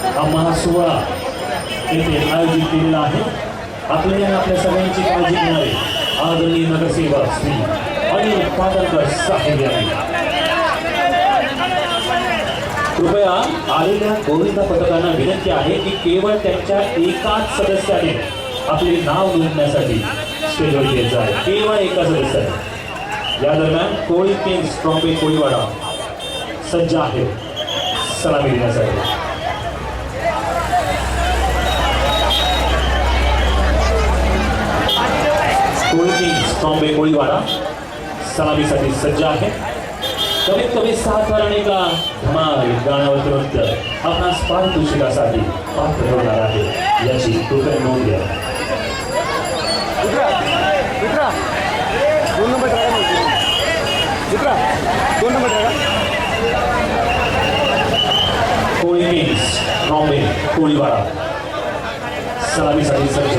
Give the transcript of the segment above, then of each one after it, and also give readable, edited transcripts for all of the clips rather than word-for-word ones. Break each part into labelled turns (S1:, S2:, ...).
S1: हा महासोहळा येथे आयोजित केलेला आहे। आपल्या सगळ्यांची काळजी घेणारे आदरणीय नगरसेवक श्री अनिल पाटणकर साहेब यांनी कृपया आलेल्या गोविंदा पथकांना विनंती आहे की केवळ त्यांच्या एकाच सदस्याने आपले नाव नोंदण्यासाठी स्टेजवर यायचं आहे। केवळ एका सदस्याने। या दरम्यान कोळी किंग्स ट्रॉम्बे कोळीवाडा सज्ज आहे सलामी देण्यासाठी। कोळी किंग्स ट्रॉम्बे कोळीवाडा सलामीसाठी सज्ज आहे। कमीत कमी 7 वर्णिका धमाल गाण्यावरती नृत्य आपणास पारितोषिकासाठी पात्र ठरणार आहे याची कृपया नोंद घ्या। कोळी किंग्स ट्रॉम्बे कोळीवाडा सलामीसाठी सज्ज।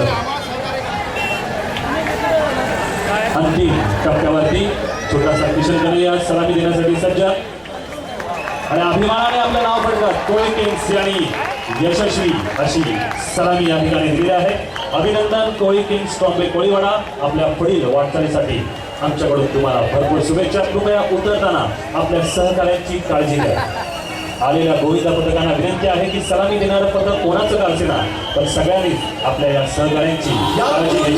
S1: अंतिम टप्प्यावरती छोटासा किशन कन्हैया सलामी देण्यासाठी सज्ज आणि अभिमानाने आपलं नाव पटकत कोळी किंग्स यांनी यशस्वी अशी सलामी या ठिकाणी दिली आहे। अभिनंदन कोळी किंग्स ट्रॉम्बे कोळीवाडा। आपल्या पुढील वाटचालीसाठी आमच्याकडून तुम्हाला भरपूर शुभेच्छा। कृपया उतरताना आपल्या सहकार्यांची काळजी घ्या। आलेल्या गोविंदा पथकांना विनंती आहे की सलामी देणारं पथक कोणाचं का असेना पण सगळ्यांनी आपल्या या सहकार्यांची काळजी घ्या।